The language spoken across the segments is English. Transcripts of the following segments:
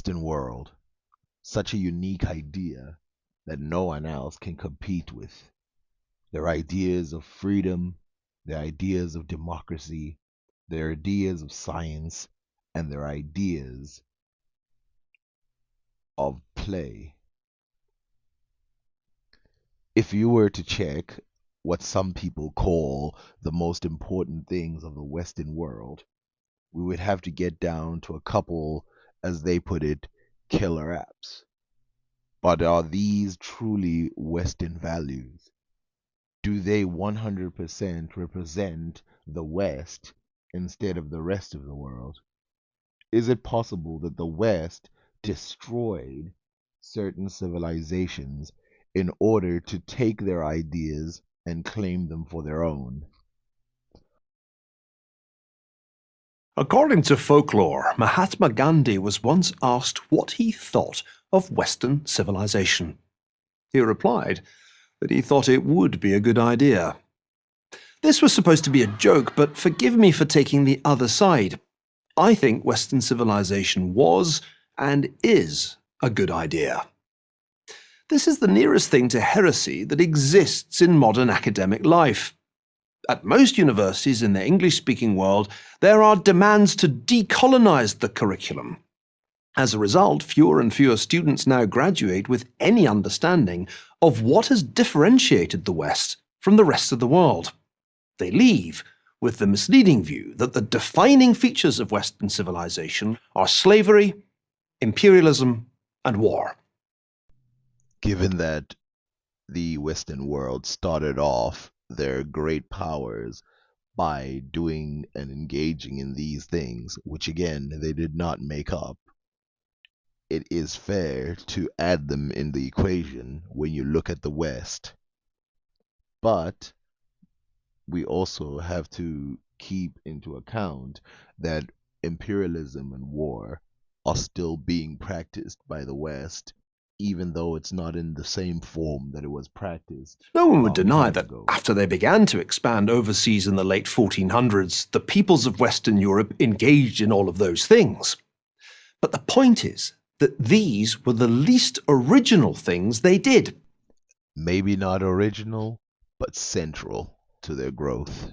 Western world, such a unique idea that no one else can compete with. Their ideas of freedom, their ideas of democracy, their ideas of science, and their ideas of play. If you were to check what some people call the most important things of the Western world, we would have to get down to a couple, as they put it, killer apps. But are these truly Western values? Do they 100% represent the West instead of the rest of the world? Is it possible that the West destroyed certain civilizations in order to take their ideas and claim them for their own? According to folklore, Mahatma Gandhi was once asked what he thought of Western civilization. He replied that he thought it would be a good idea. This was supposed to be a joke, but forgive me for taking the other side. I think Western civilization was and is a good idea. This is the nearest thing to heresy that exists in modern academic life. At most universities in the English-speaking world, there are demands to decolonize the curriculum. As a result, fewer and fewer students now graduate with any understanding of what has differentiated the West from the rest of the world. They leave with the misleading view that the defining features of Western civilization are slavery, imperialism, and war. Given that the Western world started off their great powers by doing and engaging in these things, which again they did not make up, it is fair to add them in the equation when you look at the West. But we also have to keep into account that imperialism and war are still being practiced by the West, even though it's not in the same form that it was practiced. No one would deny time that ago. after they began to expand overseas in the late 1400s, the peoples of Western Europe engaged in all of those things. But the point is that these were the least original things they did. Maybe not original, but central to their growth.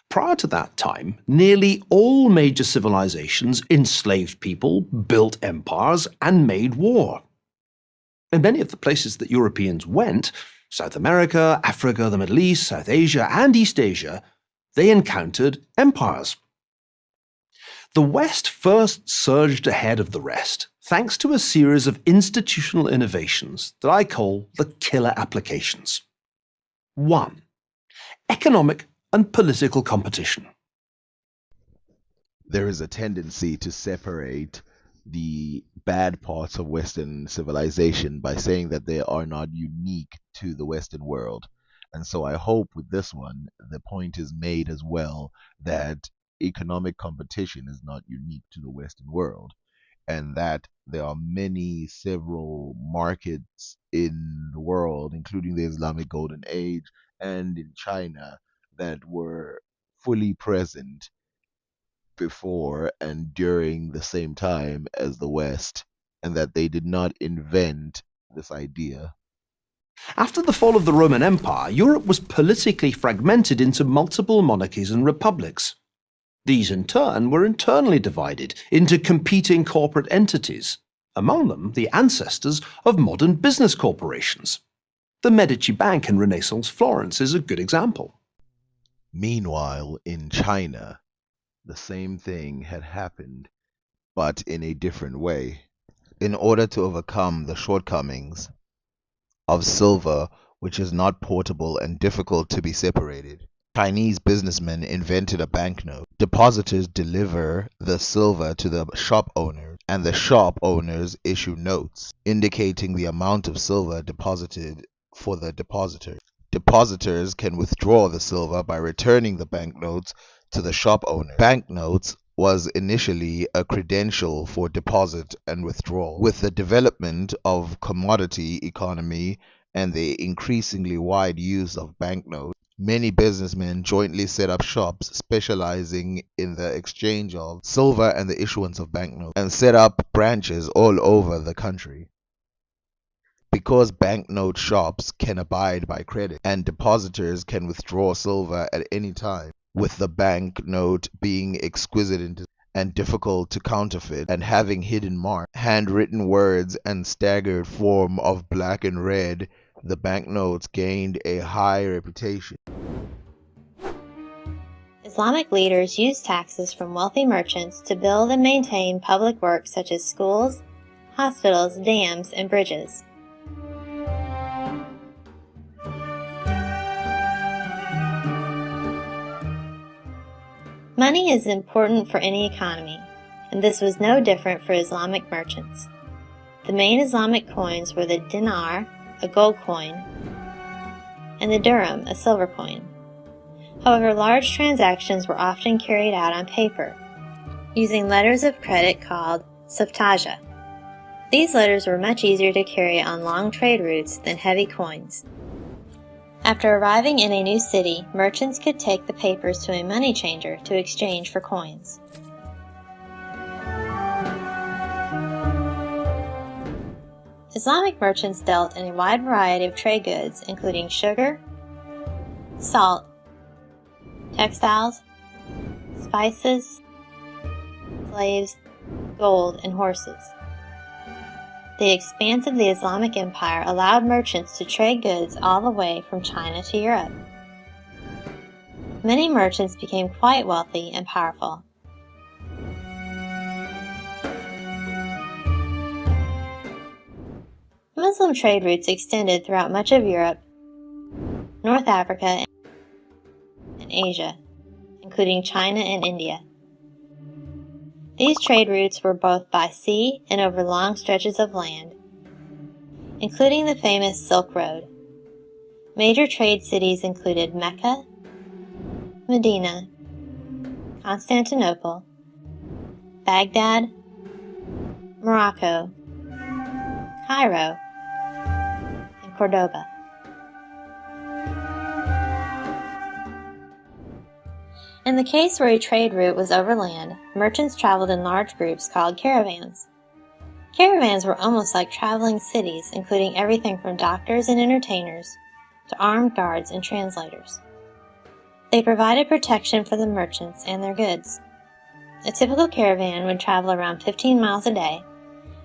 Prior to that time, nearly all major civilizations enslaved people, built empires, and made war. In many of the places that Europeans went, South America, Africa, the Middle East, South Asia, and East Asia, they encountered empires. The West first surged ahead of the rest thanks to a series of institutional innovations that I call the killer applications. 1. Economic and political competition. There is a tendency to separate the bad parts of Western civilization by saying that they are not unique to the Western world. And so I hope with this one, the point is made as well that economic competition is not unique to the Western world, and that there are several markets in the world, including the Islamic Golden Age and in China, that were fully present before and during the same time as the West, and that they did not invent this idea. After the fall of the Roman Empire, Europe was politically fragmented into multiple monarchies and republics. These, in turn, were internally divided into competing corporate entities, among them the ancestors of modern business corporations. The Medici Bank in Renaissance Florence is a good example. Meanwhile, in China, the same thing had happened, but in a different way. In order to overcome the shortcomings of silver, which is not portable and difficult to be separated, Chinese businessmen invented a banknote. Depositors deliver the silver to the shop owner, and the shop owners issue notes indicating the amount of silver deposited for the depositor. Depositors can withdraw the silver by returning the banknotes to the shop owner. Banknotes was initially a credential for deposit and withdrawal. With the development of commodity economy and the increasingly wide use of banknotes, Many businessmen jointly set up shops specializing in the exchange of silver and the issuance of banknotes, and set up branches all over the country. Because banknote shops can abide by credit and depositors can withdraw silver at any time, with the banknote being exquisite and difficult to counterfeit and having hidden marks, handwritten words, and staggered form of black and red, the banknotes gained a high reputation. Islamic leaders used taxes from wealthy merchants to build and maintain public works such as schools, hospitals, dams, and bridges. Money is important for any economy, and this was no different for Islamic merchants. The main Islamic coins were the dinar, a gold coin, and the dirham, a silver coin. However, large transactions were often carried out on paper, using letters of credit called saftaja. These letters were much easier to carry on long trade routes than heavy coins. After arriving in a new city, merchants could take the papers to a money changer to exchange for coins. Islamic merchants dealt in a wide variety of trade goods, including sugar, salt, textiles, spices, slaves, gold, and horses. The expanse of the Islamic Empire allowed merchants to trade goods all the way from China to Europe. Many merchants became quite wealthy and powerful. Muslim trade routes extended throughout much of Europe, North Africa, and Asia, including China and India. These trade routes were both by sea and over long stretches of land, including the famous Silk Road. Major trade cities included Mecca, Medina, Constantinople, Baghdad, Morocco, Cairo, and Cordoba. In the case where a trade route was overland, merchants traveled in large groups called caravans. Caravans were almost like traveling cities, including everything from doctors and entertainers to armed guards and translators. They provided protection for the merchants and their goods. A typical caravan would travel around 15 miles a day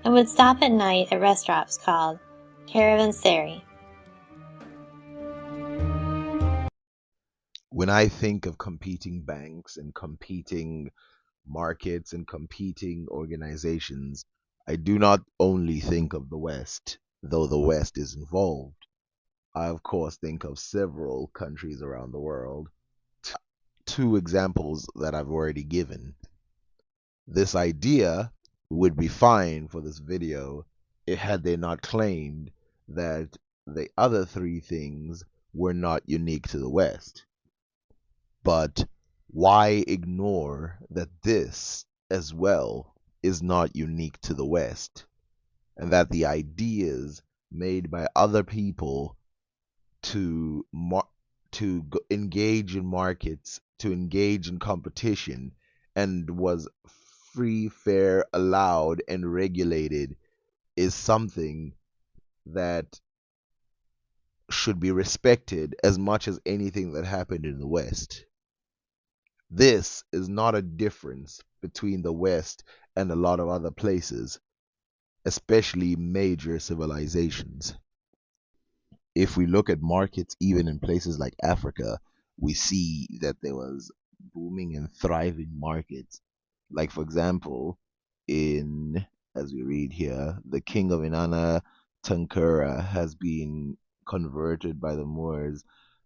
and would stop at night at rest stops called caravanserai. When I think of competing banks and competing markets and competing organizations, I do not only think of the West, though the West is involved. I, of course, think of several countries around the world. Two examples that I've already given. This idea would be fine for this video had they not claimed that the other three things were not unique to the West. But why ignore that this as well is not unique to the West, and that the ideas made by other people to engage in markets, to engage in competition, and was free, fair, allowed, and regulated is something that should be respected as much as anything that happened in the West. This is not a difference between the West and a lot of other places, especially major civilizations. If we look at markets even in places like Africa, we see that there was booming and thriving markets. Like for example, in as we read here, the king of Inanna, Tankura, has been converted by the Moors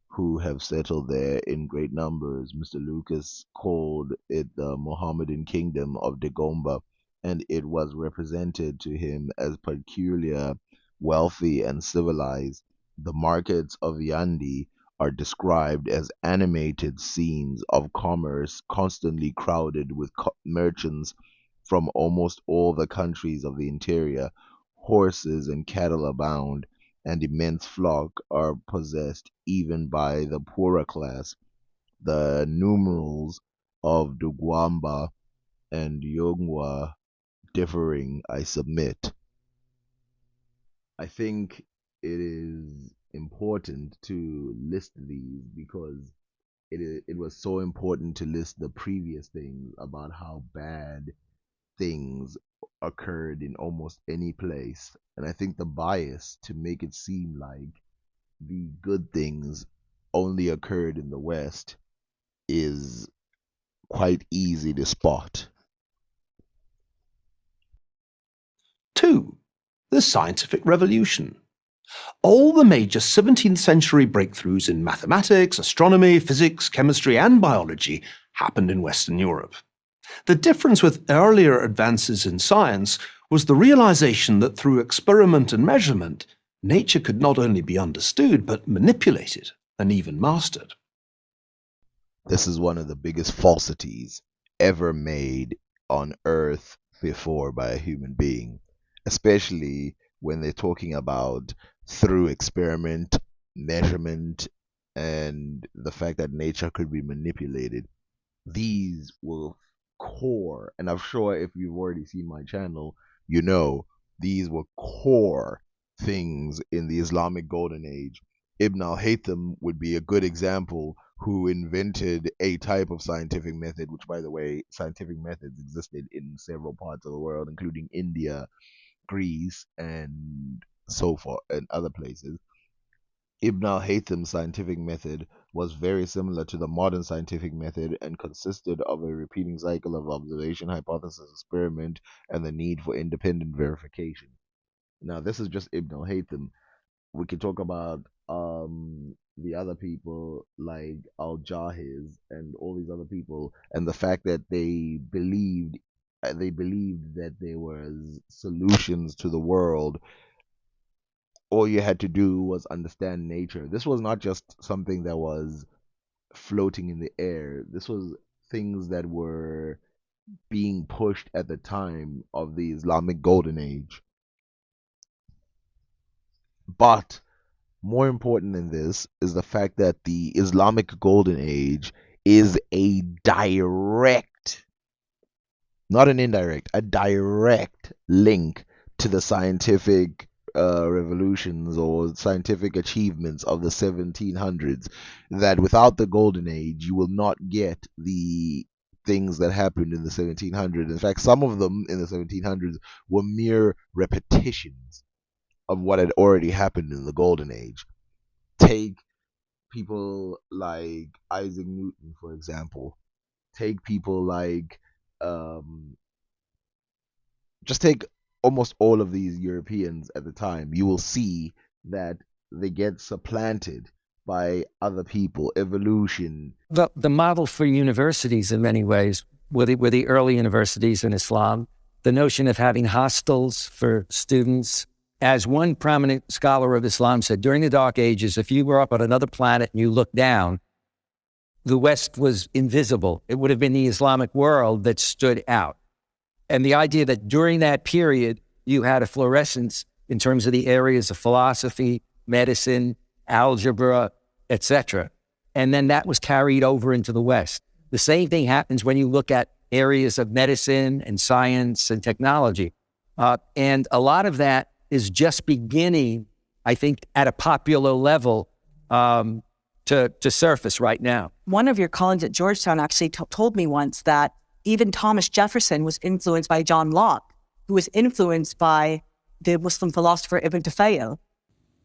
who have settled there in great numbers. Mr. Lucas called it the Mohammedan kingdom of Dagomba, and it was represented to him as peculiar, wealthy, and civilized. The markets of Yandi are described as animated scenes of commerce constantly crowded with merchants from almost all the countries of the interior. Horses and cattle abound, and immense flock are possessed even by the poorer class. The numerals of Dugwamba and Yongwa differing, I submit. I think it is important to list these because it was so important to list the previous things about how bad things occurred in almost any place. And I think the bias to make it seem like the good things only occurred in the West is quite easy to spot. 2. The scientific revolution. All the major 17th century breakthroughs in mathematics, astronomy, physics, chemistry, and biology happened in Western Europe. The difference with earlier advances in science was the realization that through experiment and measurement, nature could not only be understood, but manipulated and even mastered. This is one of the biggest falsities ever made on Earth before by a human being, especially when they're talking about through experiment, measurement, and the fact that nature could be manipulated. These were core, and I'm sure if you've already seen my channel, you know these were core things in the Islamic Golden Age. Ibn al-Haytham would be a good example, who invented a type of scientific method, which, by the way, scientific methods existed in several parts of the world, including India, Greece, and so forth, and other places. Ibn al-Haytham's scientific method was very similar to the modern scientific method and consisted of a repeating cycle of observation, hypothesis, experiment, and the need for independent verification. Now, this is just Ibn al-Haytham. We could talk about the other people like Al-Jahiz and all these other people, and the fact that they believed that there was solutions to the world. All you had to do was understand nature. This was not just something that was floating in the air. This was things that were being pushed at the time of the Islamic Golden Age. But more important than this is the fact that the Islamic Golden Age is a direct, not an indirect, a direct link to the scientific revolutions or scientific achievements of the 1700s. That without the Golden Age, you will not get the things that happened in the 1700s. In fact, some of them in the 1700s were mere repetitions of what had already happened in the Golden Age. Take people like Isaac Newton, for example. Take people like, just take almost all of these Europeans at the time. You will see that they get supplanted by other people. Evolution. The model for universities in many ways were the early universities in Islam. The notion of having hostels for students. As one prominent scholar of Islam said, during the Dark Ages, if you were up on another planet and you looked down, the West was invisible. It would have been the Islamic world that stood out. And the idea that during that period, you had a fluorescence in terms of the areas of philosophy, medicine, algebra, etc. And then that was carried over into the West. The same thing happens when you look at areas of medicine and science and technology. And a lot of that is just beginning, I think, at a popular level to surface right now. One of your colleagues at Georgetown actually told me once that even Thomas Jefferson was influenced by John Locke, who was influenced by the Muslim philosopher Ibn Tufayl.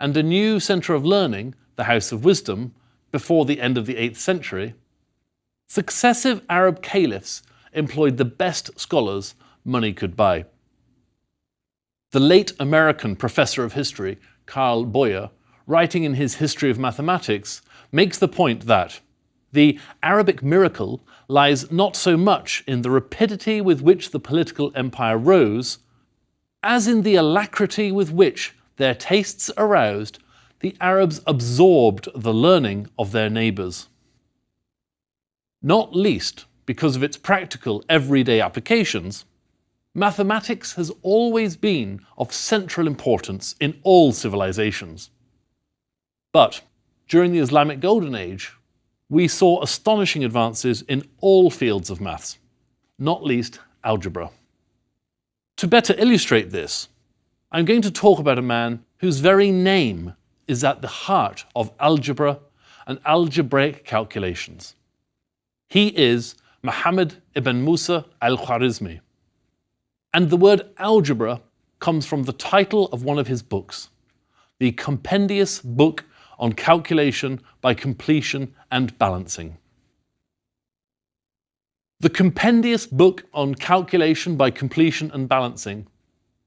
And a new centre of learning, the House of Wisdom, before the end of the 8th century, successive Arab caliphs employed the best scholars money could buy. The late American professor of history, Carl Boyer, writing in his History of Mathematics, makes the point that the Arabic miracle lies not so much in the rapidity with which the political empire rose, as in the alacrity with which, their tastes aroused, the Arabs absorbed the learning of their neighbours. Not least because of its practical everyday applications, Mathematics has always been of central importance in all civilizations. But during the Islamic Golden Age, we saw astonishing advances in all fields of maths, not least algebra. To better illustrate this, I'm going to talk about a man whose very name is at the heart of algebra and algebraic calculations. He is Muhammad ibn Musa al-Khwarizmi. And the word algebra comes from the title of one of his books, the Compendious Book on Calculation by Completion and Balancing. The Compendious Book on Calculation by Completion and Balancing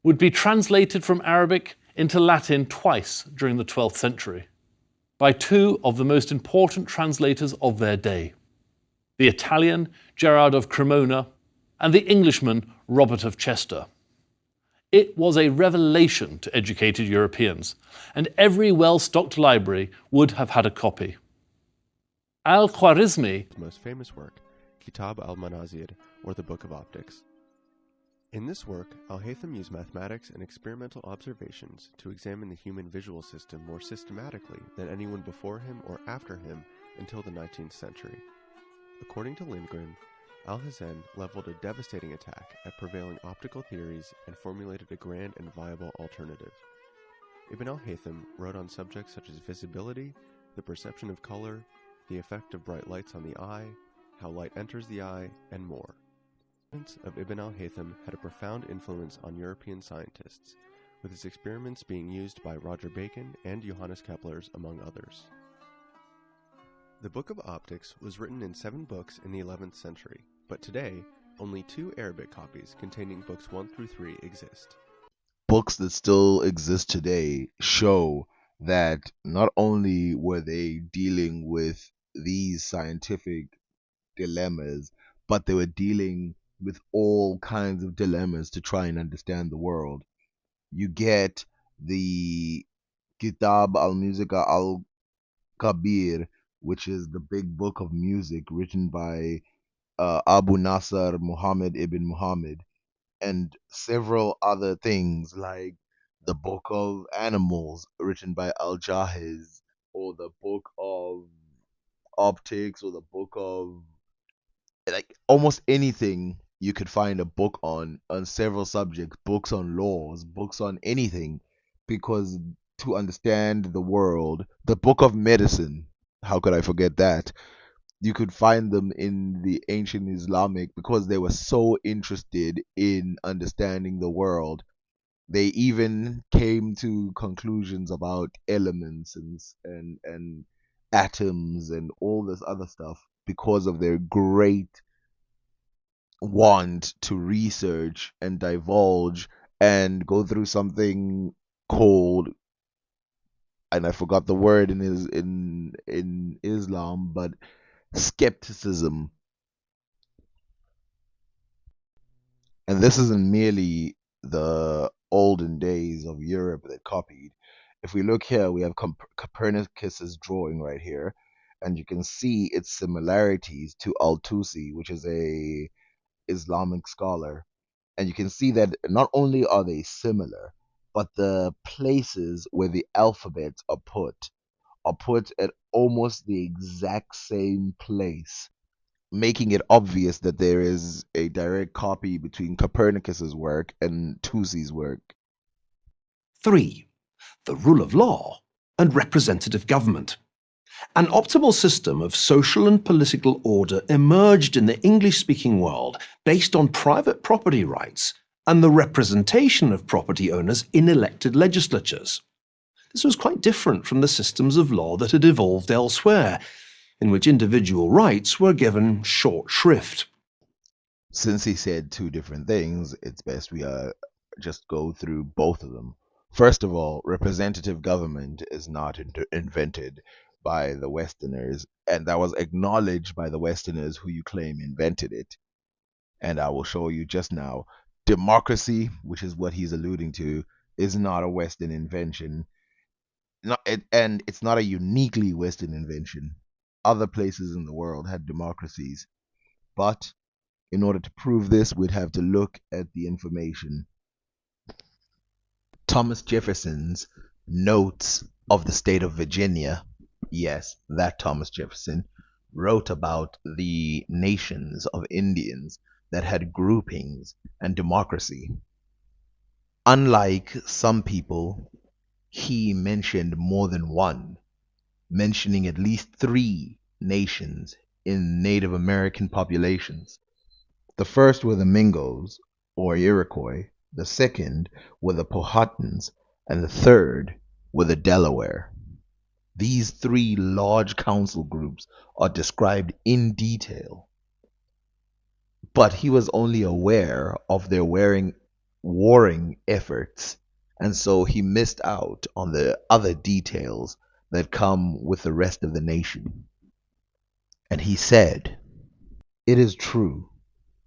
would be translated from Arabic into Latin twice during the 12th century by two of the most important translators of their day, the Italian Gerard of Cremona and the Englishman Robert of Chester. It was a revelation to educated Europeans, and every well-stocked library would have had a copy. Al-Khwarizmi, most famous work, Kitab al-Manazir, or the Book of Optics. In this work, Al-Haytham used mathematics and experimental observations to examine the human visual system more systematically than anyone before him or after him until the 19th century. According to Lindgren, Alhazen leveled a devastating attack at prevailing optical theories and formulated a grand and viable alternative. Ibn al-Haytham wrote on subjects such as visibility, the perception of color, the effect of bright lights on the eye, how light enters the eye, and more. The experiments of Ibn al-Haytham had a profound influence on European scientists, with his experiments being used by Roger Bacon and Johannes Kepler's, among others. The Book of Optics was written in 7 books in the 11th century, but today, only 2 Arabic copies containing books 1 through 3 exist. Books that still exist today show that not only were they dealing with these scientific dilemmas, but they were dealing with all kinds of dilemmas to try and understand the world. You get the Kitab al-Musica al-Kabir, which is the big book of music written by Abu Nasr Muhammad ibn Muhammad, and several other things like the Book of Animals written by Al-Jahiz, or the Book of Optics, or the Book of, like, almost anything you could find a book on several subjects, books on laws, books on anything, because to understand the world, the Book of Medicine, how could I forget that? You could find them in the ancient Islamic because they were so interested in understanding the world. They even came to conclusions about elements and atoms and all this other stuff because of their great want to research and divulge and go through something called, and I forgot the word in Islam, but skepticism. And this isn't merely the olden days of Europe that copied. If we look here, we have Copernicus's drawing right here, and you can see its similarities to Al-Tusi, which is a Islamic scholar. And you can see that not only are they similar, but the places where the alphabets are put at almost the exact same place, making it obvious that there is a direct copy between Copernicus's work and Tusi's work. 3. The rule of law and representative government. An optimal system of social and political order emerged in the English-speaking world based on private property rights and the representation of property owners in elected legislatures. This was quite different from the systems of law that had evolved elsewhere, in which individual rights were given short shrift. Since he said 2 different things, it's best we just go through both of them. First of all, representative government is not invented by the Westerners, and that was acknowledged by the Westerners who you claim invented it. And I will show you just now. Democracy, which is what he's alluding to, is not a Western invention. And it's not a uniquely Western invention. Other places in the world had democracies, but In order to prove this, we'd have to look at the information. Thomas Jefferson's Notes of the State of Virginia, yes, that Thomas Jefferson, wrote about the nations of Indians that had groupings and democracy. Unlike some people, he mentioned more than one, mentioning at least 3 nations in Native American populations. The first were the Mingos, or Iroquois, the second were the Powhatans, and the third were the Delaware. These 3 large council groups are described in detail, but he was only aware of their warring efforts, and so he missed out on the other details that come with the rest of the nation. And he said, "It is true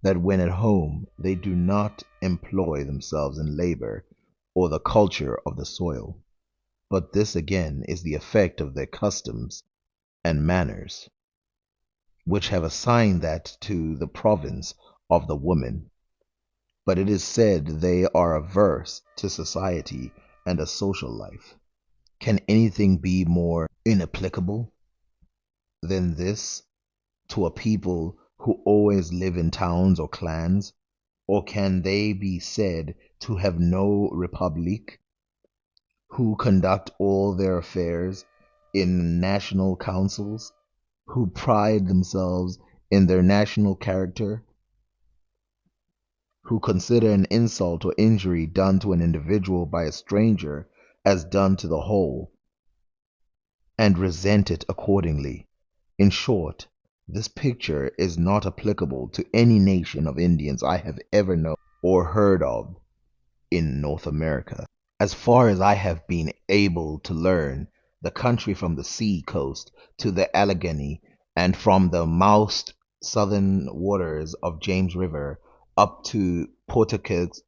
that when at home they do not employ themselves in labor or the culture of the soil, but this again is the effect of their customs and manners, which have assigned that to the province of the woman. But it is said they are averse to society and a social life. Can anything be more inapplicable than this to a people who always live in towns or clans? Or can they be said to have no republic, who conduct all their affairs in national councils, who pride themselves in their national character, who consider an insult or injury done to an individual by a stranger as done to the whole, and resent it accordingly? In short, this picture is not applicable to any nation of Indians I have ever known or heard of in North America. As far as I have been able to learn, the country from the sea coast to the Allegheny, and from the most southern waters of James River up to Pawtucket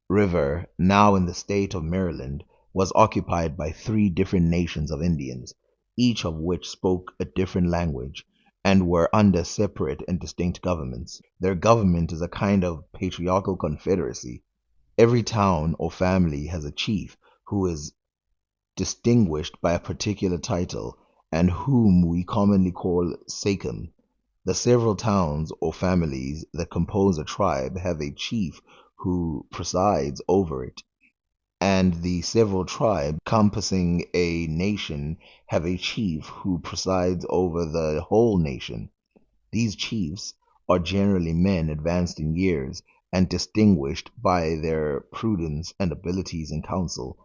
River, now in the state of Maryland, was occupied by 3 different nations of Indians, each of which spoke a different language, and were under separate and distinct governments. Their government is a kind of patriarchal confederacy. Every town or family has a chief who is distinguished by a particular title, and whom we commonly call sachem. The several towns or families that compose a tribe have a chief who presides over it, and the several tribes compassing a nation have a chief who presides over the whole nation. These chiefs are generally men advanced in years and distinguished by their prudence and abilities in council.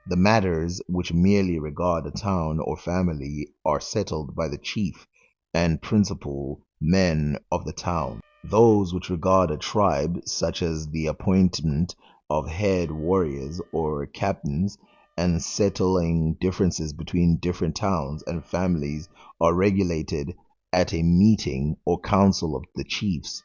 The matters which merely regard a town or family are settled by the chief and principal men of the town. Those which regard a tribe, such as the appointment of head warriors or captains, and settling differences between different towns and families, are regulated at a meeting or council of the chiefs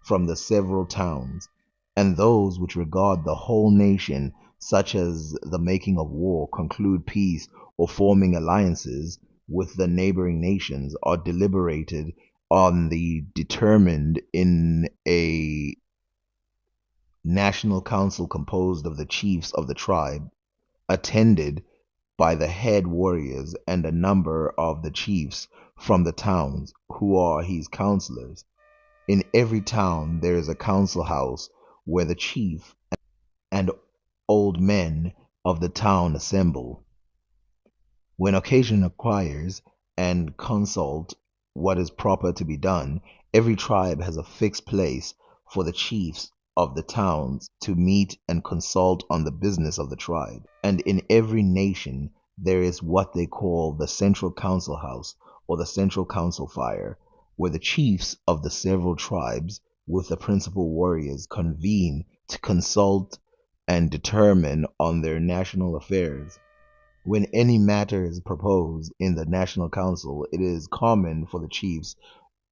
from the several towns. And those which regard the whole nation, such as the making of war, conclude peace, or forming alliances with the neighboring nations, are deliberated on the determined in a national council composed of the chiefs of the tribe, attended by the head warriors and a number of the chiefs from the towns, who are his counselors. In every town there is a council house where the chief and old men of the town assemble, when occasion requires, and consult what is proper to be done. Every tribe has a fixed place for the chiefs of the towns to meet and consult on the business of the tribe. And in every nation there is what they call the central council house, or the central council fire, where the chiefs of the several tribes with the principal warriors convene to consult and determine on their national affairs. When any matter is proposed in the national council, it is common for the chiefs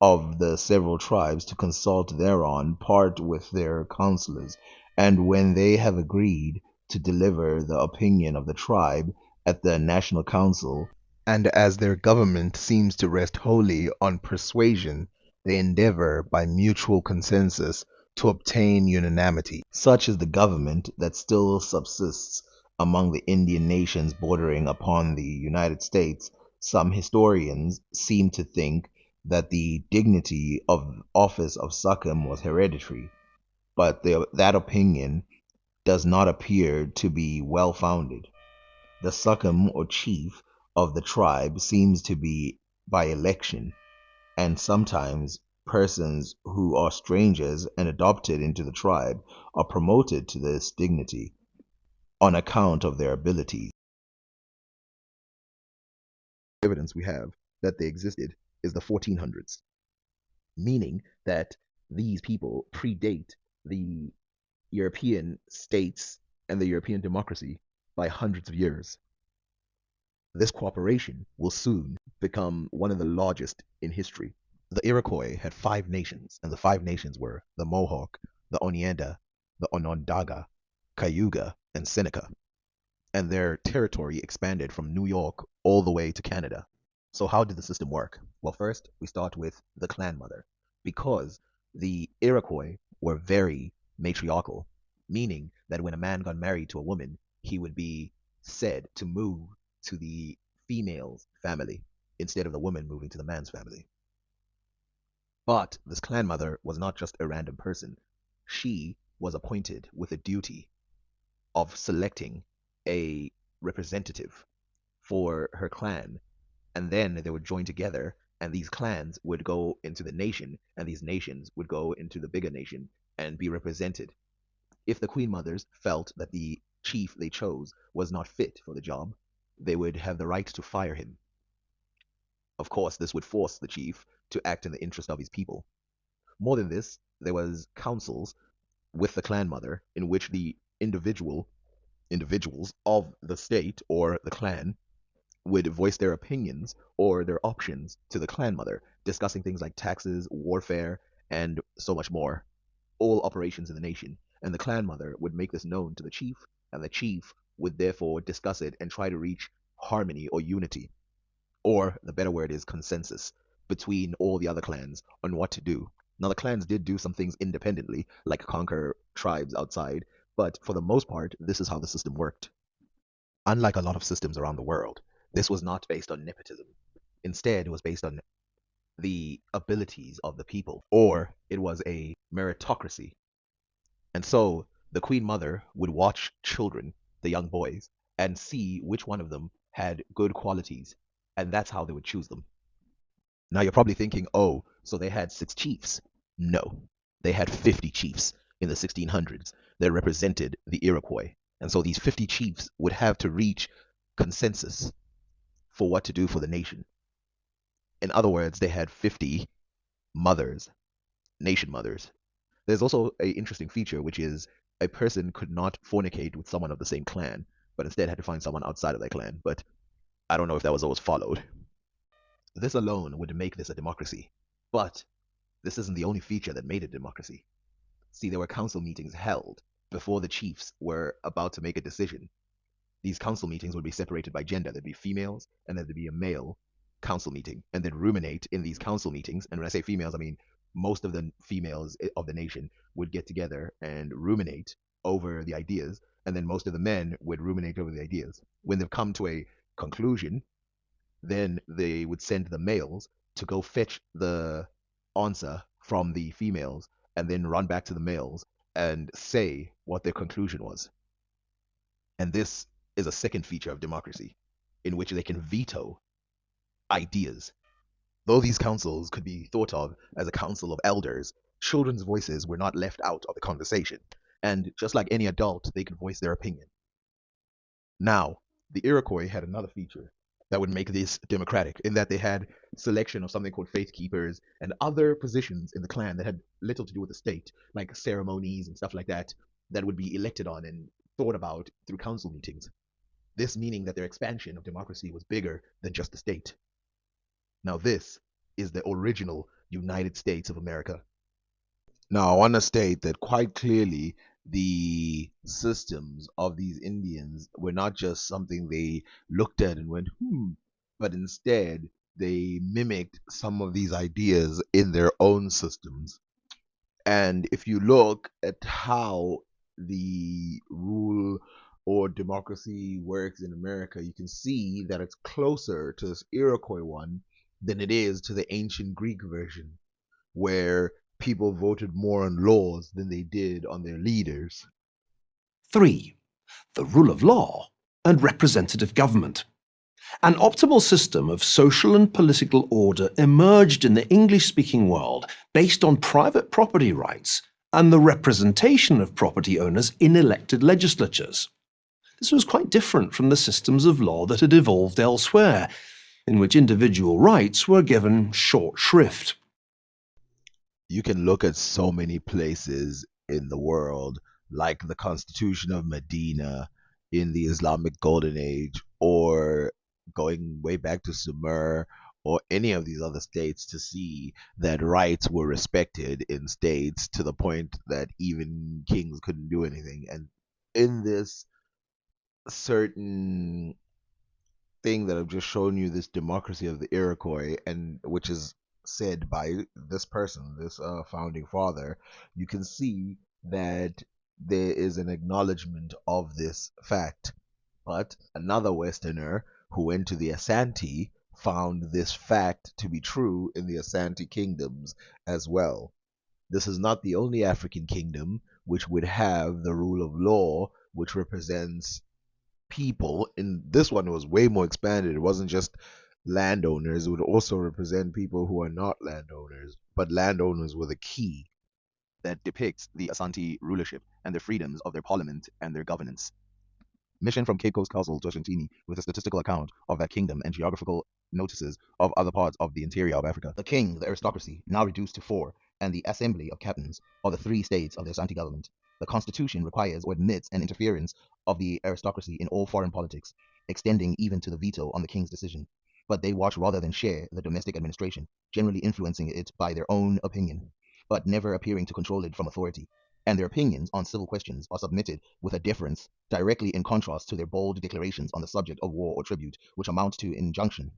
of the several tribes to consult thereon, part with their counselors, and when they have agreed, to deliver the opinion of the tribe at the national council. And as their government seems to rest wholly on persuasion They endeavor by mutual consensus to obtain unanimity. Such is the government that still subsists among the Indian nations bordering upon the United States. Some historians seem to think that the dignity of office of Sachem was hereditary, but that opinion does not appear to be well founded. The Sachem or chief of the tribe seems to be by election, and sometimes persons who are strangers and adopted into the tribe are promoted to this dignity on account of their abilities. Evidence we have that they existed is the 1400s, meaning that these people predate the European states and the European democracy by hundreds of years. This cooperation will soon become one of the largest in history. The Iroquois had 5 nations, and the 5 nations were the Mohawk, the Oneida, the Onondaga, Cayuga, and Seneca. And their territory expanded from New York all the way to Canada. So how did the system work? Well, first, we start with the clan mother, because the Iroquois were very matriarchal, meaning that when a man got married to a woman, he would be said to move to the female's family instead of the woman moving to the man's family. But this clan mother was not just a random person. She was appointed with a duty of selecting a representative for her clan, and then they would join together, and these clans would go into the nation, and these nations would go into the bigger nation and be represented. If the queen mothers felt that the chief they chose was not fit for the job, they would have the right to fire him. Of course, this would force the chief to act in the interest of his people. More than this, there was councils with the clan mother in which the individuals of the state or the clan would voice their opinions or their options to the clan mother, discussing things like taxes, warfare, and so much more, all operations in the nation. And the clan mother would make this known to the chief, and the chief would therefore discuss it and try to reach harmony or unity, or the better word is consensus, between all the other clans on what to do. Now, the clans did do some things independently, like conquer tribes outside, but for the most part, this is how the system worked. Unlike a lot of systems around the world, this was not based on nepotism. Instead, it was based on the abilities of the people, or it was a meritocracy. And so the queen mother would watch children, the young boys, and see which one of them had good qualities, and that's how they would choose them. Now you're probably thinking, oh, so they had 6 chiefs. No, they had 50 chiefs in the 1600s that represented the Iroquois. And so these 50 chiefs would have to reach consensus for what to do for the nation. In other words, they had 50 mothers, nation mothers. There's also an interesting feature, which is a person could not fornicate with someone of the same clan, but instead had to find someone outside of their clan. But I don't know if that was always followed. This alone would make this a democracy. But this isn't the only feature that made it a democracy. See, there were council meetings held before the chiefs were about to make a decision. These council meetings would be separated by gender. There'd be females, and then there'd be a male council meeting, and then ruminate in these council meetings. And when I say females, I mean most of the females of the nation would get together and ruminate over the ideas, and then most of the men would ruminate over the ideas. When they've come to a conclusion, then they would send the males to go fetch the answer from the females and then run back to the males and say what their conclusion was. And this is a second feature of democracy, in which they can veto ideas. Though these councils could be thought of as a council of elders, children's voices were not left out of the conversation, and just like any adult, they could voice their opinion. Now, the Iroquois had another feature that would make this democratic, in that they had selection of something called faith keepers and other positions in the clan that had little to do with the state, like ceremonies and stuff like that, that would be elected on and thought about through council meetings. This meaning that their expansion of democracy was bigger than just the state. Now, this is the original United States of America. Now, I want to state that quite clearly the systems of these Indians were not just something they looked at and went, but instead they mimicked some of these ideas in their own systems. And if you look at how the rule or democracy works in America, you can see that it's closer to this Iroquois one than it is to the ancient Greek version, where people voted more on laws than they did on their leaders. 3. The rule of law and representative government. An optimal system of social and political order emerged in the English-speaking world based on private property rights and the representation of property owners in elected legislatures. This was quite different from the systems of law that had evolved elsewhere, in which individual rights were given short shrift. You can look at so many places in the world, like the Constitution of Medina in the Islamic Golden Age, or going way back to Sumer, or any of these other states, to see that rights were respected in states to the point that even kings couldn't do anything. And in this certain thing that I've just shown you, this democracy of the Iroquois, and which is said by this person, this founding father, you can see that there is an acknowledgement of this fact. But another Westerner who went to the Asante found this fact to be true in the Asante kingdoms as well. This is not the only African kingdom which would have the rule of law, which represents people. And this one was way more expanded. It wasn't just landowners, it would also represent people who are not landowners, but landowners were the key. That depicts the Asante rulership and the freedoms of their parliament and their governance. Mission from Cape Coast Castle to Ashanti with a statistical account of that kingdom and geographical notices of other parts of the interior of Africa. The king, the aristocracy, now reduced to 4, and the assembly of captains are the 3 states of the Ashanti government. The constitution requires or admits an interference of the aristocracy in all foreign politics, extending even to the veto on the king's decision. But they watch rather than share the domestic administration, generally influencing it by their own opinion, but never appearing to control it from authority. And their opinions on civil questions are submitted with a deference directly in contrast to their bold declarations on the subject of war or tribute, which amount to injunction.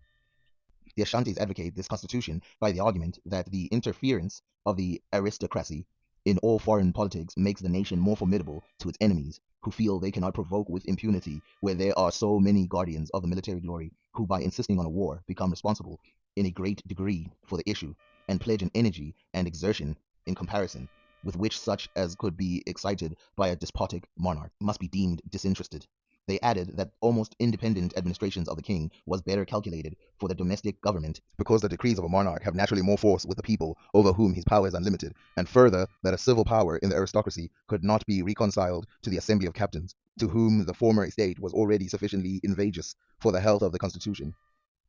The Ashantis advocate this constitution by the argument that the interference of the aristocracy in all foreign politics makes the nation more formidable to its enemies, who feel they cannot provoke with impunity where there are so many guardians of the military glory, who by insisting on a war become responsible in a great degree for the issue, and pledge an energy and exertion in comparison with which such as could be excited by a despotic monarch must be deemed disinterested. They added that almost independent administrations of the king was better calculated for the domestic government, because the decrees of a monarch have naturally more force with the people over whom his power is unlimited, and further, that a civil power in the aristocracy could not be reconciled to the assembly of captains, to whom the former estate was already sufficiently invidious for the health of the constitution.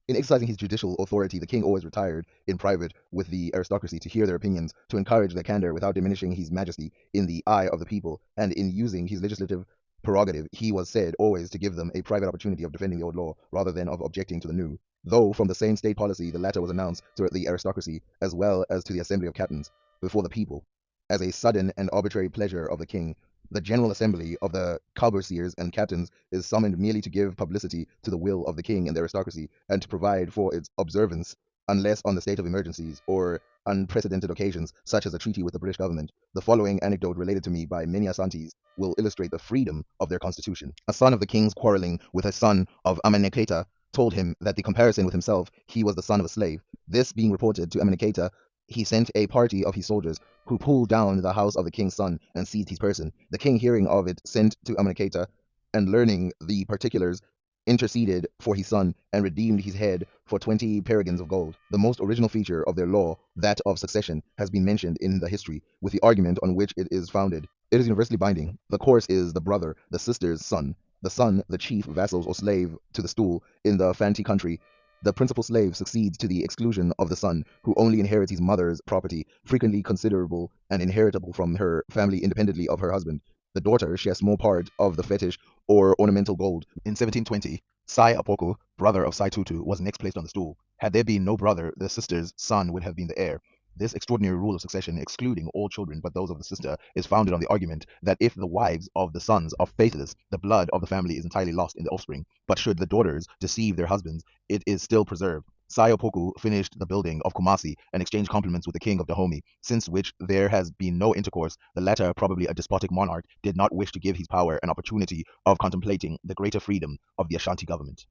In exercising his judicial authority, the king always retired in private with the aristocracy to hear their opinions, to encourage their candor without diminishing his majesty in the eye of the people, and in using his legislative prerogative, he was said always to give them a private opportunity of defending the old law rather than of objecting to the new, though from the same state policy the latter was announced to the aristocracy as well as to the assembly of captains before the people, as a sudden and arbitrary pleasure of the king. The General Assembly of the Caboursiers and captains is summoned merely to give publicity to the will of the king and the aristocracy, and to provide for its observance, unless on the state of emergencies or unprecedented occasions, such as a treaty with the British government. The following anecdote related to me by many Asantes will illustrate the freedom of their constitution. A son of the king's quarreling with a son of Ameneketa told him that the comparison with himself, he was the son of a slave. This being reported to Ameneketa, he sent a party of his soldiers, who pulled down the house of the king's son and seized his person. The king, hearing of it, sent to Ameneketa, and learning the particulars, interceded for his son and redeemed his head for 20 paragons of gold. The most original feature of their law, that of succession, has been mentioned in the history, with the argument on which it is founded. It is universally binding. The course is the brother, the sister's son. The son, the chief vassals or slave to the stool in the Fanti country. The principal slave succeeds to the exclusion of the son, who only inherits his mother's property, frequently considerable and inheritable from her family independently of her husband. The daughter shares small part of the fetish or ornamental gold. In 1720, Sai Apoko, brother of Sai Tutu, was next placed on the stool. Had there been no brother, the sister's son would have been the heir. This extraordinary rule of succession, excluding all children but those of the sister, is founded on the argument that if the wives of the sons are faithless, the blood of the family is entirely lost in the offspring, but should the daughters deceive their husbands, it is still preserved. Sayopoku finished the building of Kumasi and exchanged compliments with the king of Dahomey, since which there has been no intercourse. The latter, probably a despotic monarch, did not wish to give his power an opportunity of contemplating the greater freedom of the Ashanti government.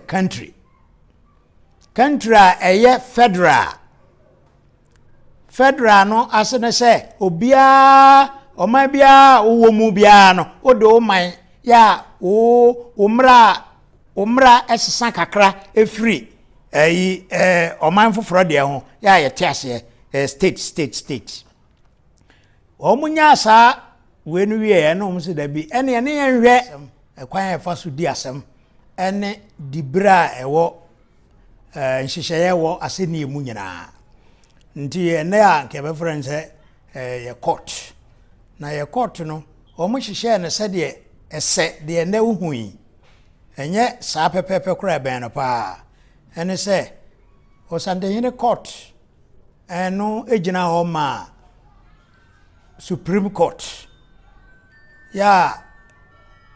Country a federal no asene se obia oman bia wo mu bia no odo oman ya umra esesa kakra efiri oman foforo de ho ya ye tiase state omunya sa wenu wie no mu se da bi ene ye nhwe kwan e fa so di asem ene dibra ewo nhyehyeye wo aseni emu nyina nti ene a nke be friends ye court na ye court no omu hyehye ne se de ese de ene uhui enye saa pepepe kura ben no pa ene se osande hine court eno ejina ho ma Supreme Court ya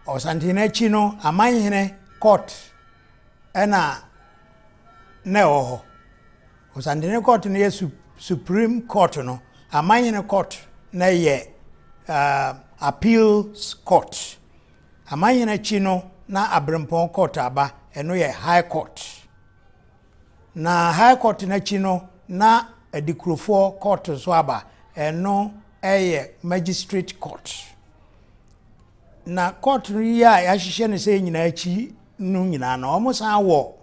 osande na chi no aman hine court ena ne oho osande ne court ne Supreme Court no aman hine court na ye appeals court aman hine chi no na abrempon court aba eno ye high court na high court na chi no na adikrofo court so aba eno eye magistrate court na court ya hyehyɛ ne sɛ nyina chi no nyina na omusan wo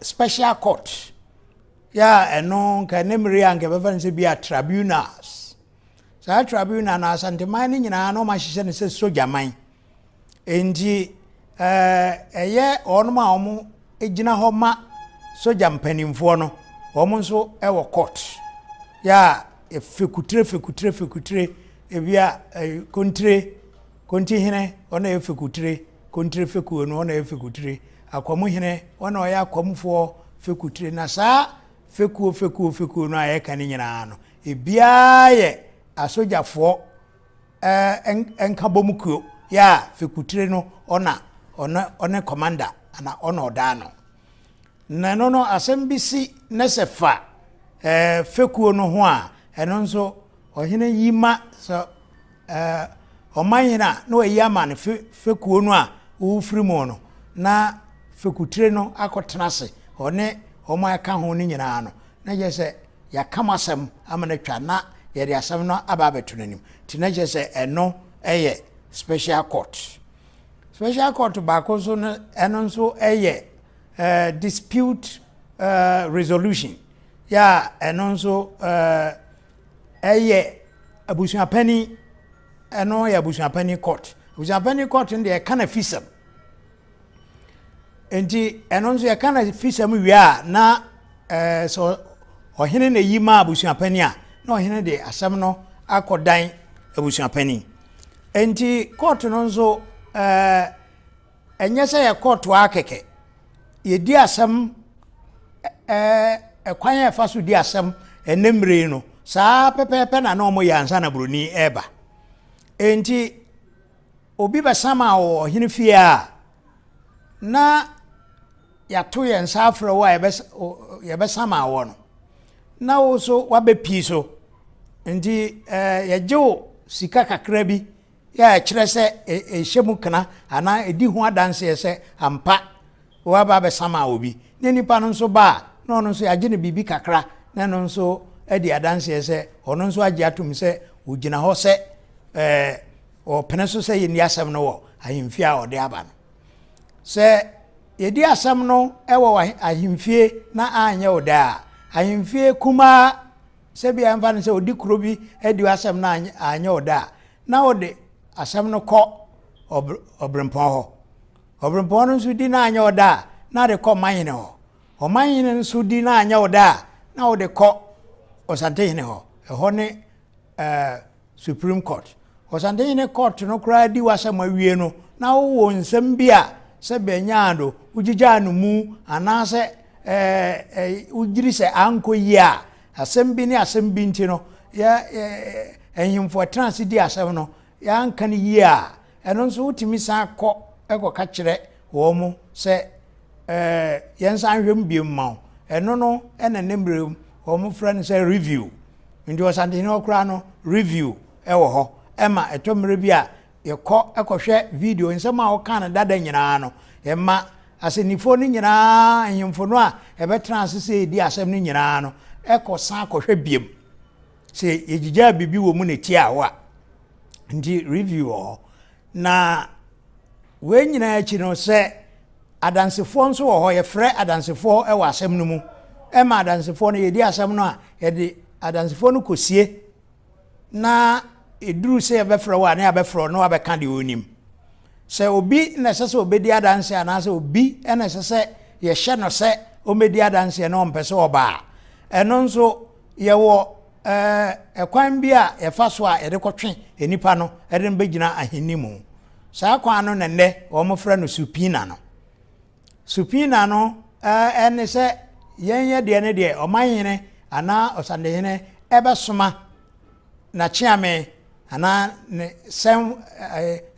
special court ya eno nka nemri anke be fan se bia tribunals sa tribunal na asanteman ni nyina na o ma hyehyɛ ne sɛ sojaman enti eye onuma omu ejina ho ma soja mpanimfo no omu nso ewo court ya fekutre ebia konti hene ona efekutre kontre feku no ona efekutre akwamu hene ona oya akwamfo fekutre na sa feku no aye kan nyina no ebia ye asojafo enkabomukuo ya fekutre no ona commander ana ona odano na no asembisi nesefa fekuo no ho a eno nso ohene yima so omanyina no yama ne fekuo no a ufrimo no na fekutre no akotenase one omaka ho ni nyina no na je se yakamasem amana twa na ye de asem no aba betunanim ti na je se eno eye special court ba ko so no eno nso eye dispute resolution ya eno nso eye abusuapani eno ya abusuapani court ndi kana fisam enti eno nso ya kana fisam wia na so ohene na yima abusuapani a na ohene de asam no akodan abusuapani enti court no nso enyese ya court wa keke ye di asam kwan ya faso di asam enemre no saa pepepe na no mo yansa na broni eba enti obi besama wo hene fie a na ya to yensa afre wa ye besama wo no na wo so wa be pi so enti ye jewo sika kakra bi ya kire se ehemu kana ana edi ho adanse se ampa wa ba besama obi ne nipa no nso ba no no nso ya gye ne bibi kakra na no nso edi adanse se ono nso agye atum se ogina ho se o peneso se yeni asem no wo ahimfie a ode aba no se yedi asem no ewo ahimfie na anya oda ahimfie kuma se bia mfa ne se odi krobi edi asem na anya oda na ode asem no ko obrempon no nso di na anya oda na de ko manyene ho o manyene nso di na anya oda na ode ko osante hene ho eho ne Supreme Court osante hene court no kra di wasama wie no na wo nsem bia se benyado ugigya no mu anase ugiri se anko yia asem bi ne asem bi nti no ya ehimfo trans di asem no ya anka ne yia eno nso utimi sa ko ka kire wo mu se yɛnsan hwɛ mu bio ma wo ɛno no ɛna ne mmerɛ mu wɔn frɛ no sɛ review nti ɔsantehene ɔkora no review ɛwɔ hɔ ɛma ɛtɔ mmerɛ bi a yɛkɔ ɛkɔhwɛ video nsɛm a wɔka no dada nyinaa no ɛma asɛnnifoɔ no nyinaa ahemfo no a ɛbɛtena ase sɛ ɛdi asɛm no nyinaa no ɛkɔsan akɔhwɛ biem sɛ yɛgyigyaa biribi wɔ mu na ɛti a wo a nti review wɔ hɔ na wei nyinaa akyi no sɛ adansefoɔ nso wɔ hɔ yɛfrɛ adansefoɔ ɛwɔ asɛm no mu ɛma adansefoɔ no yɛdi asɛm no a yɛde adansefoɔ no kɔsie na ɛduru sɛ yɛbɛfrɛ wɔ a na yɛbɛfrɛ na wabɛka deɛ ɔnim sɛ obi na ɛsɛ sɛ obɛdi adanse anaasɛ obi na ɛsɛ sɛ yɛhyɛ no sɛ ɔmmɛdi adanseɛ na ɔmpɛ sɛ ɔbaa ɛno nso yɛwɔ ɛkwan bi a yɛfa so a yɛde kɔtwe nipa no ɛde no bɛgyina ahenni mu saa kwan no nnɛ wɔn frɛ no supina no ɛne sɛ yɛnyɛ deɛ ne deɛ ɔmanhene anaa ɔsandehene ɛbɛsoma n'akyeame anaa ne sɛm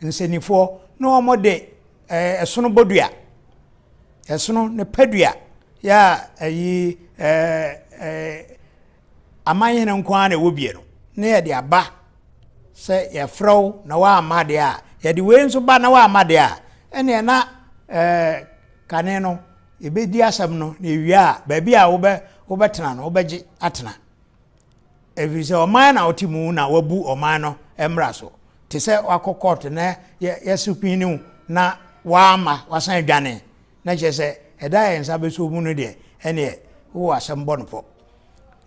nsɛnnifoɔ na wɔn de ɛsono bodua ɛsono ne padua yɛ a ɛyi amanhene nko ara na ɛwɔ bie no na yɛde aba sɛ yɛfrɛw na wɔamma deɛ a yɛde wei nso ba na wɔamma deɛ a ɛneɛ na kane no yɛbɛdi asɛm no na ewie a baabi a wobɛtena no wobɛgye atena ɛfiri sɛ ɔman na wote mu na wabu ɔman no mmra so te sɛ wakɔ court na yɛsupin no na wɔama wasan adwane na kyerɛ sɛ ɛda yɛ nsa bɛsɔ mu no deɛ ɛneɛ wowɔ asɛm bɔ no pɔ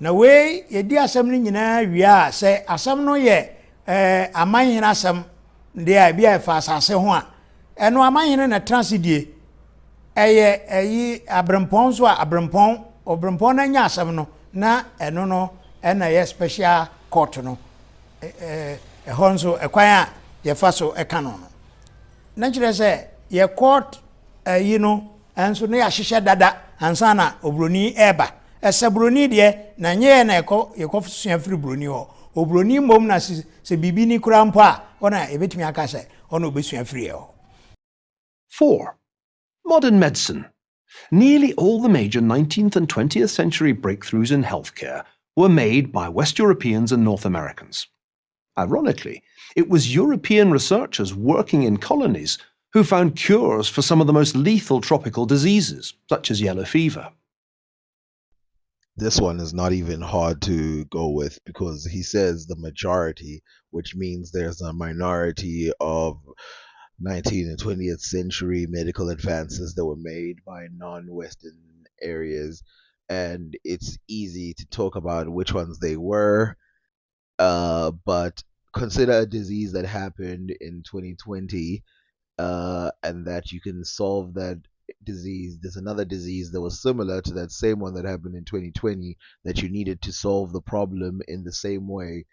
na wei yɛdi asɛm no nyinaa wie a sɛ asɛm no yɛ amanhene asɛm deɛ a ebi a ɛfa asase ho a ɛno amanhene na tena ase die ɛyɛ ɛyi abrempɔn so a ɔbrempɔn no anya asɛm no na ɛno no ɛna yɛ special court no ɛhɔ nso ɛkwan a yɛfa so ɛka no no na kyerɛ sɛ yɛ court ɛyi no ɛnso no yɛahyehyɛ dada ansa na oburoni ɛɛba ɛsɛ buroni deɛ na nyɛɛ na yɛkɔ sua firi buroni hɔ oburoni mmom na sɛ biribi ni kura mpo a ɔna yɛbɛtumi aka sɛ ɔna ɔbɛsua firi hɔ. 4. Modern medicine. Nearly all the major 19th and 20th century breakthroughs in healthcare were made by West Europeans and North Americans. Ironically, it was European researchers working in colonies who found cures for some of the most lethal tropical diseases, such as yellow fever. This one is not even hard to go with because he says the majority, which means there's a minority of 19th and 20th century medical advances that were made by non-Western areas, and it's easy to talk about which ones they were, but consider a disease that happened in 2020 and that you can solve that disease. There's another disease that was similar to that same one that happened in 2020 that you needed to solve the problem in the same way.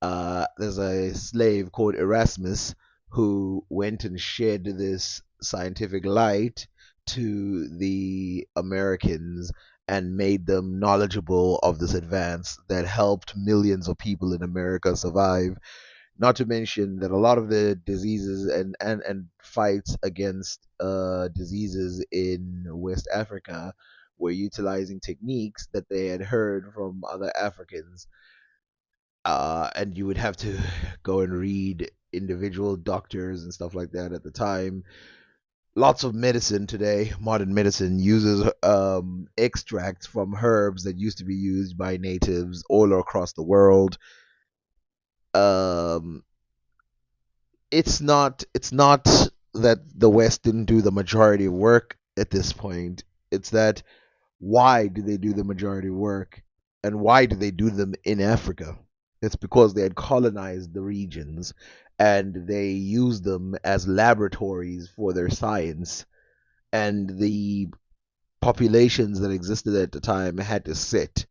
There's a slave called Erasmus who went and shed this scientific light to the Americans and made them knowledgeable of this advance that helped millions of people in America survive. Not to mention that a lot of the diseases and fights against diseases in West Africa were utilizing techniques that they had heard from other Africans. And you would have to go and read individual doctors and stuff like that at the time. Lots of medicine today, modern medicine, uses extracts from herbs that used to be used by natives all across the world. It's not that the West didn't do the majority of work at this point. It's that why do they do the majority of work, and why do they do them in Africa? It's because they had colonized the regions and they used them as laboratories for their science, and the populations that existed at the time had to sit.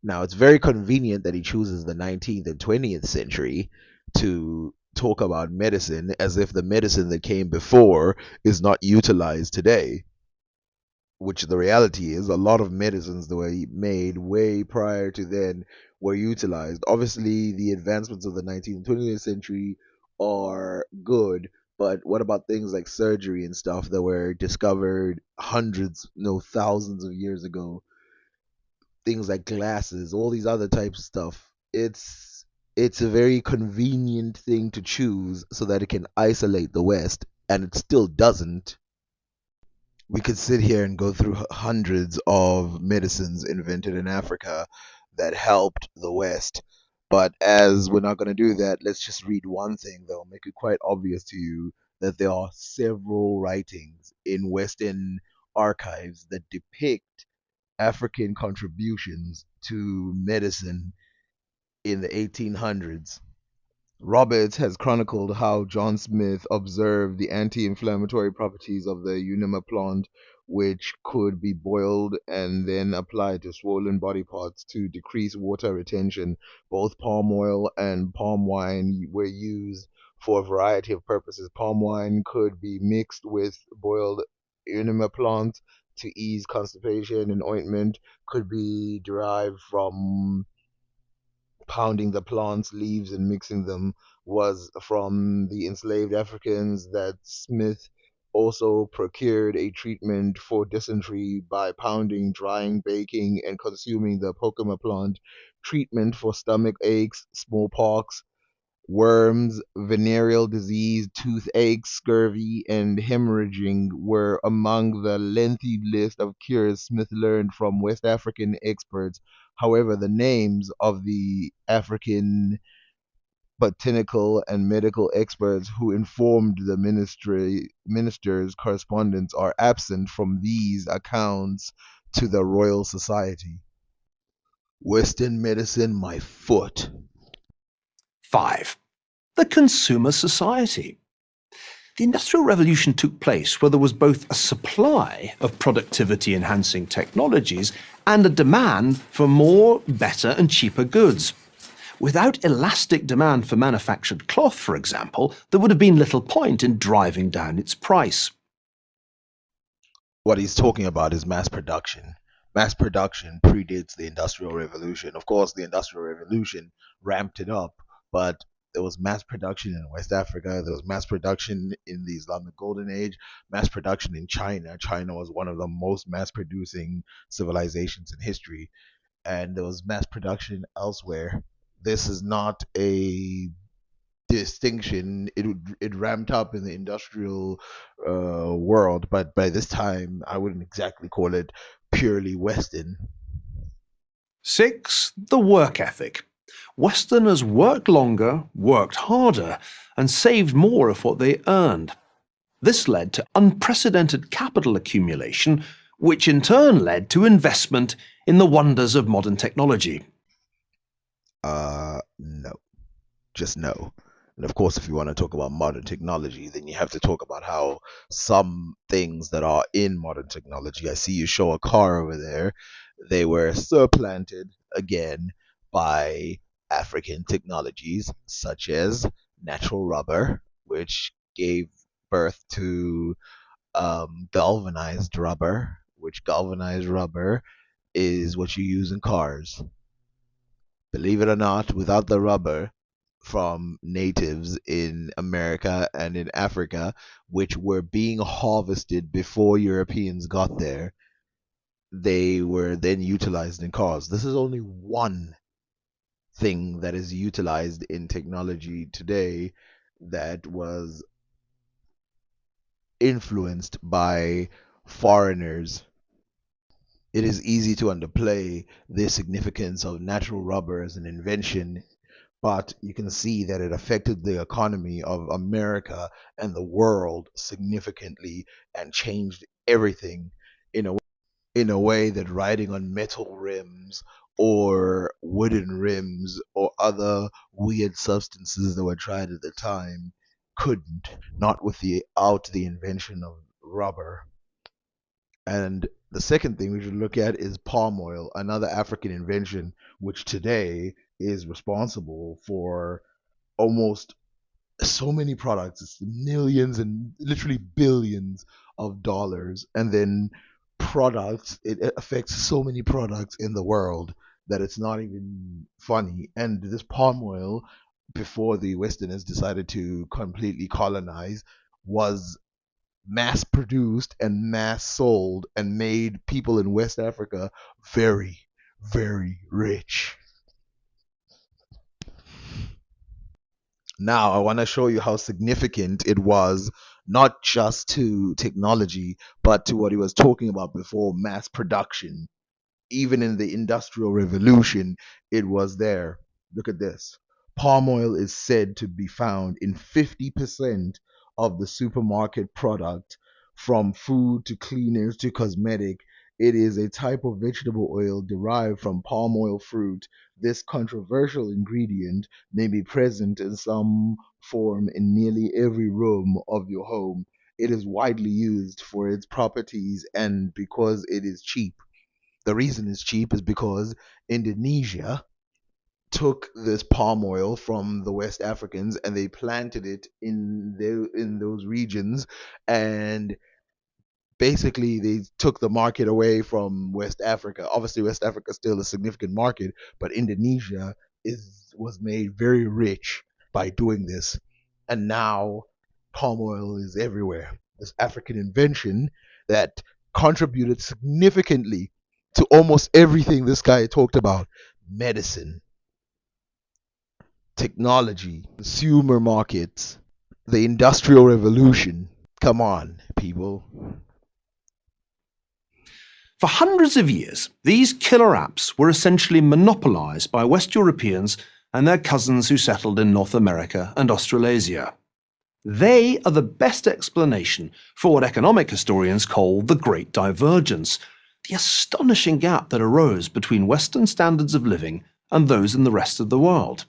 Now, it's very convenient that he chooses the 19th and 20th century to talk about medicine as if the medicine that came before is not utilized today, which the reality is a lot of medicines that were made way prior to then were utilized. Obviously, the advancements of the 19th and 20th century are good, But what about things like surgery and stuff that were discovered hundreds, no, thousands of years ago? Things like glasses, all these other types of stuff. It's a very convenient thing to choose so that it can isolate the West, and it still doesn't. We could sit here and go through hundreds of medicines invented in Africa that helped the West. But as we're not going to do that, let's just read one thing that'll make it quite obvious to you that there are several writings in Western archives that depict African contributions to medicine in the 1800s. Roberts has chronicled how John Smith observed the anti-inflammatory properties of the Unima plant, which could be boiled and then applied to swollen body parts to decrease water retention. Both palm oil and palm wine were used for a variety of purposes. Palm wine could be mixed with boiled Unima plant to ease constipation, and ointment could be derived from pounding the plant's leaves and mixing them was from the enslaved Africans. That Smith also procured a treatment for dysentery by pounding, drying, baking, and consuming the pokema plant. Treatment for stomach aches, smallpox, worms, venereal disease, toothache, scurvy, and hemorrhaging were among the lengthy list of cures Smith learned from West African experts. However, the names of the African botanical and medical experts who informed the minister's correspondence are absent from these accounts to the Royal Society. Western medicine, my foot. 5. The consumer society. The Industrial Revolution took place where there was both a supply of productivity enhancing technologies and a demand for more, better, and cheaper goods. Without elastic demand for manufactured cloth, for example, there would have been little point in driving down its price. What he's talking about is mass production. Mass production predates the Industrial Revolution. Of course, the Industrial Revolution ramped it up, but there was mass production in West Africa. There was mass production in the Islamic Golden Age, mass production in China. China was one of the most mass producing civilizations in history, and there was mass production elsewhere. This is not a distinction. It ramped up in the industrial world, but by this time, I wouldn't exactly call it purely Western. 6. The work ethic. Westerners worked longer, worked harder, and saved more of what they earned. This led to unprecedented capital accumulation, which in turn led to investment in the wonders of modern technology. No. Just no. And of course, if you want to talk about modern technology, then you have to talk about how some things that are in modern technology, I see you show a car over there, they were supplanted again by African technologies such as natural rubber, which gave birth to galvanized rubber, which galvanized rubber is what you use in cars. Believe it or not, without the rubber from natives in America and in Africa, which were being harvested before Europeans got there, they were then utilized in cars. This is only one thing that is utilized in technology today that was influenced by foreigners. It is easy to underplay the significance of natural rubber as an invention, but you can see that it affected the economy of America and the world significantly and changed everything in a way that riding on metal rims or wooden rims or other weird substances that were tried at the time couldn't, not without the invention of rubber. And the second thing we should look at is palm oil, another African invention, which today is responsible for almost so many products. It's millions and literally billions of dollars. And then products, it affects so many products in the world that it's not even funny. And this palm oil, before the Westerners decided to completely colonize, was mass produced and mass sold and made people in West Africa very, very rich. Now, I want to show you how significant it was, not just to technology, but to what he was talking about before, mass production. Even in the Industrial Revolution, it was there. Look at this. Palm oil is said to be found in 50% of the supermarket product, from food to cleaners to cosmetic. It is a type of vegetable oil derived from palm oil fruit. This controversial ingredient may be present in some form in nearly every room of your home. It is widely used for its properties and because it is cheap. The reason it's cheap is because Indonesia took this palm oil from the West Africans and they planted it in those regions, and basically they took the market away from West Africa. Obviously, West Africa is still a significant market, but Indonesia was made very rich by doing this, and now palm oil is everywhere. This African invention that contributed significantly to almost everything this guy talked about: medicine, technology, consumer markets, the industrial revolution. Come on, people. For hundreds of years, these killer apps were essentially monopolized by West Europeans and their cousins who settled in North America and Australasia. They are the best explanation for what economic historians call the Great Divergence, the astonishing gap that arose between Western standards of living and those in the rest of the world.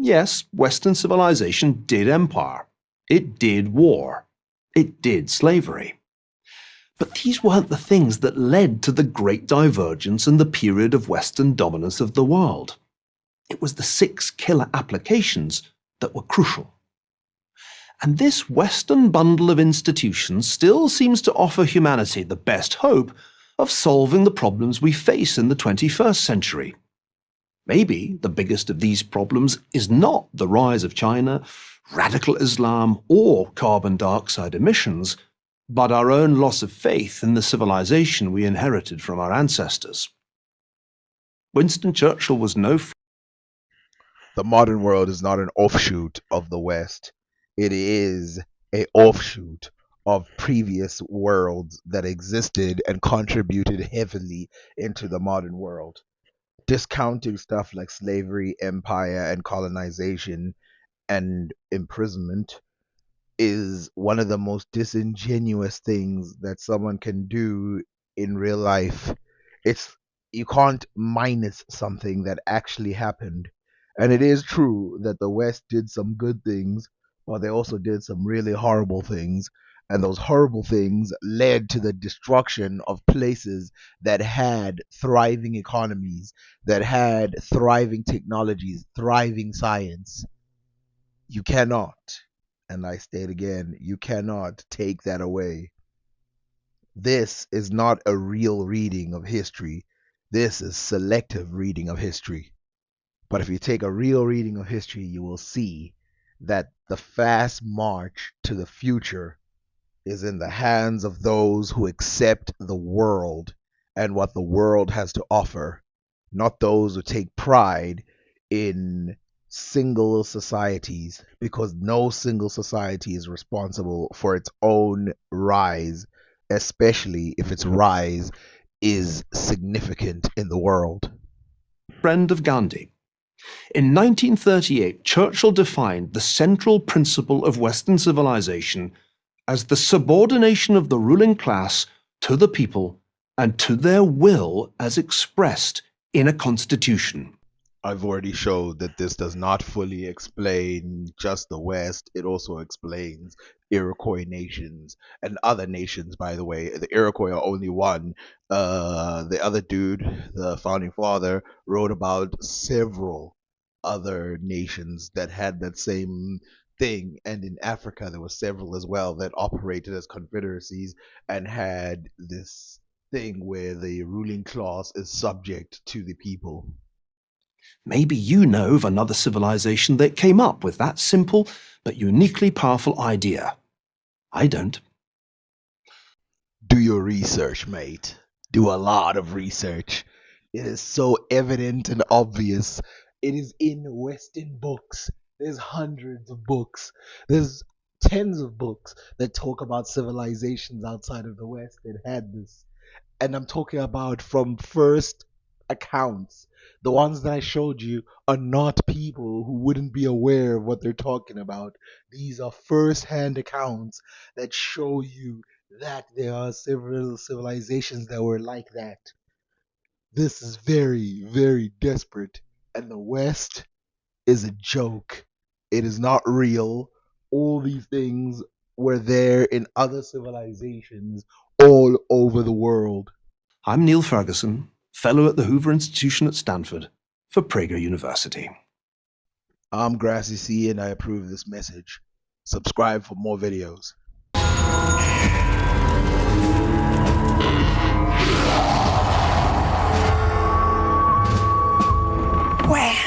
Yes, Western civilization did empire. It did war. It did slavery. But these weren't the things that led to the Great Divergence and the period of Western dominance of the world. It was the 6 killer applications that were crucial. And this Western bundle of institutions still seems to offer humanity the best hope of solving the problems we face in the 21st century. Maybe the biggest of these problems is not the rise of China, radical Islam, or carbon dioxide emissions, but our own loss of faith in the civilization we inherited from our ancestors. Winston Churchill was no The modern world is not an offshoot of the West. It is an offshoot of previous worlds that existed and contributed heavily into the modern world. Discounting stuff like slavery, empire, and colonization and imprisonment is one of the most disingenuous things that someone can do in real life. It's You can't minus something that actually happened. And it is true that the West did some good things, but they also did some really horrible things. And those horrible things led to the destruction of places that had thriving economies, that had thriving technologies, thriving science. You cannot, and I state again, you cannot take that away. This is not a real reading of history. This is selective reading of history. But if you take a real reading of history, you will see that the fast march to the future is in the hands of those who accept the world and what the world has to offer, not those who take pride in single societies, because no single society is responsible for its own rise, especially if its rise is significant in the world. friend of Gandhi. In 1938, Churchill defined the central principle of Western civilization as the subordination of the ruling class to the people and to their will as expressed in a constitution. I've already showed that this does not fully explain just the West. It also explains Iroquois nations and other nations, by the way. The Iroquois are only one. The other dude, the founding father, wrote about several other nations that had that same thing. And in Africa, there were several as well that operated as confederacies and had this thing where the ruling class is subject to the people. Maybe you know of another civilization that came up with that simple but uniquely powerful idea. I don't. Do your research, mate. Do a lot of research. It is so evident and obvious. It is in Western books. There's hundreds of books. There's tens of books that talk about civilizations outside of the West that had this. And I'm talking about from first accounts. The ones that I showed you are not people who wouldn't be aware of what they're talking about. These are first hand accounts that show you that there are several civilizations that were like that. This is very, very desperate. And the West is a joke. It is not real. All these things were there in other civilizations all over the world. I'm Neil Ferguson, Fellow at the Hoover Institution at Stanford for Prager University. I'm Grassy C and I approve this message. Subscribe for more videos. Where?